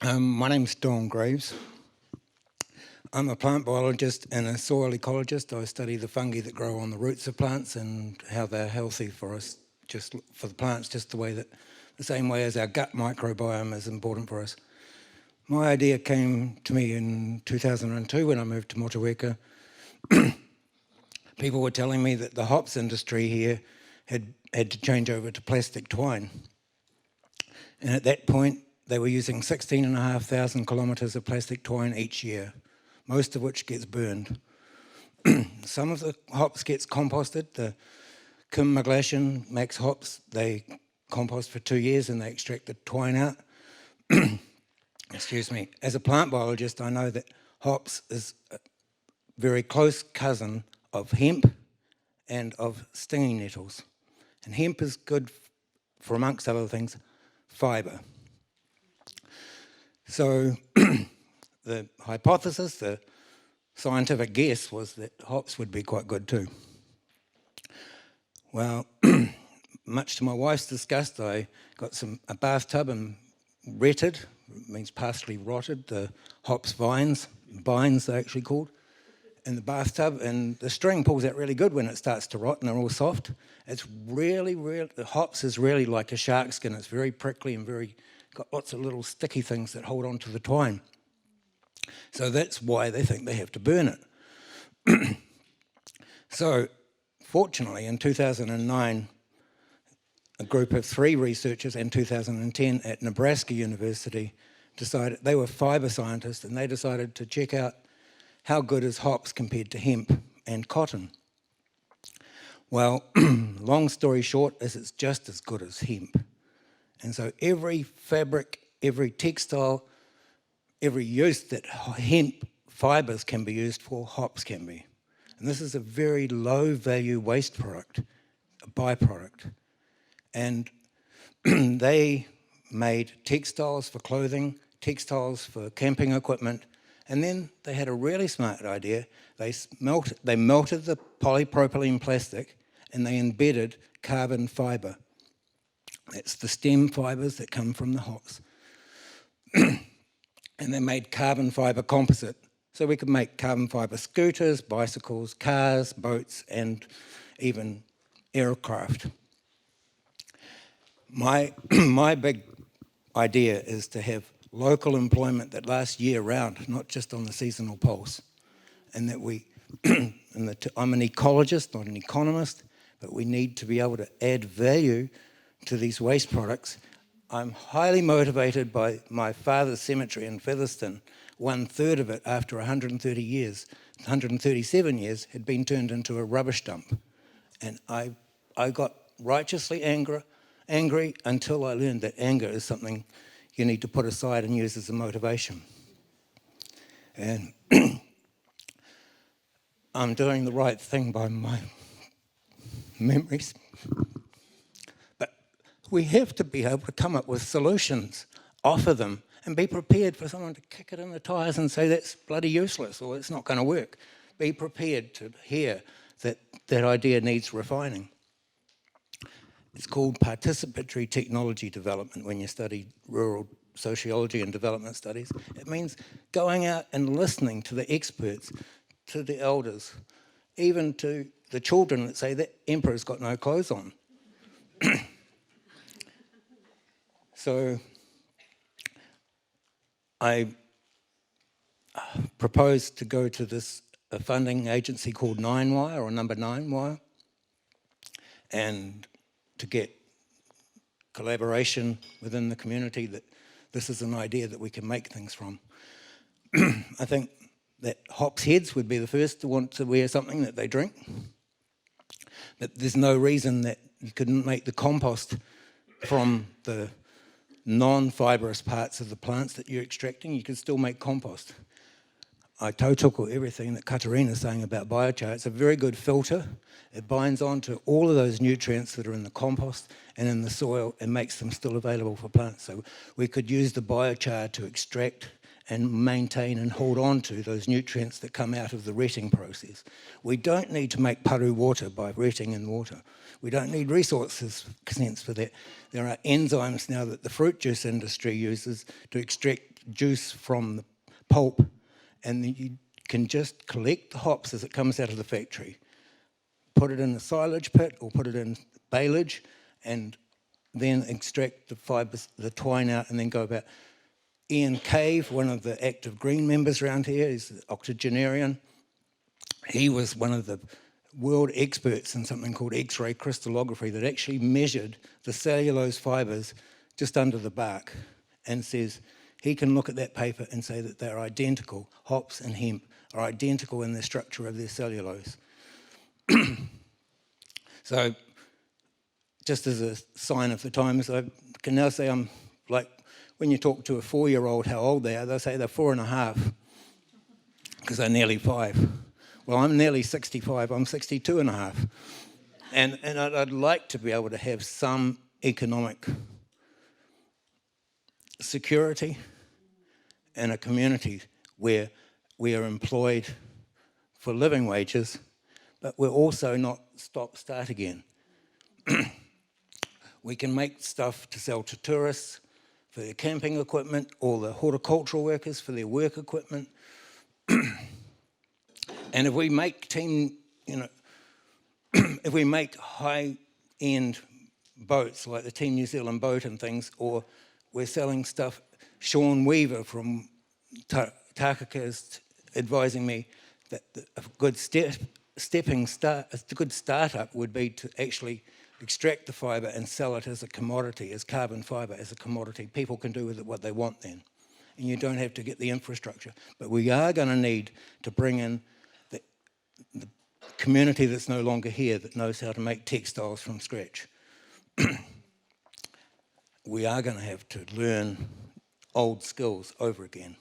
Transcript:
My name's Greaves. I'm a plant biologist and a soil ecologist. I study the fungi that grow on the roots of plants and how they're healthy for us, just for the plants, just the same way as our gut microbiome is important for us. My idea came to me in 2002 when I moved to Motueka. People were telling me that the hops industry here had to change over to plastic twine. And at that point, they were using 16,500 kilometres of plastic twine each year, most of which gets burned. Some of the hops gets composted. The Kim Maglashan Max hops, they compost for 2 years and they extract the twine out. Excuse me. As a plant biologist, I know that hops is a very close cousin of hemp and of stinging nettles. And hemp is good for, amongst other things, fibre. So the hypothesis, the scientific guess was that hops would be quite good too. Well, much to my wife's disgust, I got a bathtub and retted, means partially rotted, the hops vines they're actually called, in the bathtub, and the string pulls out really good when it starts to rot and they're all soft. It's really, the hops is really like a shark skin. It's very prickly and got lots of little sticky things that hold on to the twine. So that's why they think they have to burn it. So fortunately, in 2009, a group of 3 researchers in 2010 at Nebraska University decided, they were fibre scientists, and they decided to check out how good is hops compared to hemp and cotton. Well, long story short is it's just as good as hemp. And so every fabric, every textile, every use that hemp fibres can be used for, hops can be. And this is a very low value waste product, a byproduct. And they made textiles for clothing, textiles for camping equipment, and then they had a really smart idea. They melted the polypropylene plastic and they embedded carbon fibre. That's the stem fibres that come from the hops. And they made carbon fibre composite. So we could make carbon fibre scooters, bicycles, cars, boats, and even aircraft. My big idea is to have local employment that lasts year-round, not just on the seasonal pulse. And that I'm an ecologist, not an economist, but we need to be able to add value to these waste products. I'm highly motivated by my father's cemetery in Featherston. 1/3 of it, after 130 years, 137 years, had been turned into a rubbish dump. And I got righteously angry until I learned that anger is something you need to put aside and use as a motivation. And I'm doing the right thing by my memories. But we have to be able to come up with solutions, offer them, and be prepared for someone to kick it in the tyres and say that's bloody useless or it's not going to work. Be prepared to hear that that idea needs refining. It's called participatory technology development when you study rural sociology and development studies. It means going out and listening to the experts, to the elders, even to the children that say that emperor's got no clothes on. So I proposed to go to a funding agency called 9Wire, or number 9Wire, and to get collaboration within the community that this is an idea that we can make things from. I think that hops heads would be the first to want to wear something that they drink. But there's no reason that you couldn't make the compost from the non-fibrous parts of the plants that you're extracting. You can still make compost. I tautoko everything that Katarina's saying about biochar. It's a very good filter. It binds onto all of those nutrients that are in the compost and in the soil and makes them still available for plants. So we could use the biochar to extract and maintain and hold on to those nutrients that come out of the retting process. We don't need to make paru water by retting in water. We don't need resources consents for that. There are enzymes now that the fruit juice industry uses to extract juice from the pulp, and then you can just collect the hops as it comes out of the factory, put it in the silage pit or put it in baleage, and then extract the fibres, the twine out, and then go about. Ian Cave, one of the active green members around here, is an octogenarian. He was one of the world experts in something called X-ray crystallography that actually measured the cellulose fibres just under the bark, and says he can look at that paper and say that they're identical. Hops and hemp are identical in the structure of their cellulose. So just as a sign of the times, I can now say I'm like, when you talk to a 4-year-old how old they are, they'll say they're 4.5, because they're nearly 5. Well, I'm nearly 65, I'm 62.5. And I'd like to be able to have some economic security in a community where we are employed for living wages, but we're also not stop-start again. We can make stuff to sell to tourists for their camping equipment, or the horticultural workers for their work equipment. And if we make if we make high-end boats like the Team New Zealand boat and things, or we're selling stuff, Sean Weaver from Takaka is advising me that a good a good startup would be to actually extract the fibre and sell it as a commodity, as carbon fibre, as a commodity. People can do with it what they want then. And you don't have to get the infrastructure. But we are going to need to bring in the community that's no longer here, that knows how to make textiles from scratch. We are going to have to learn old skills over again.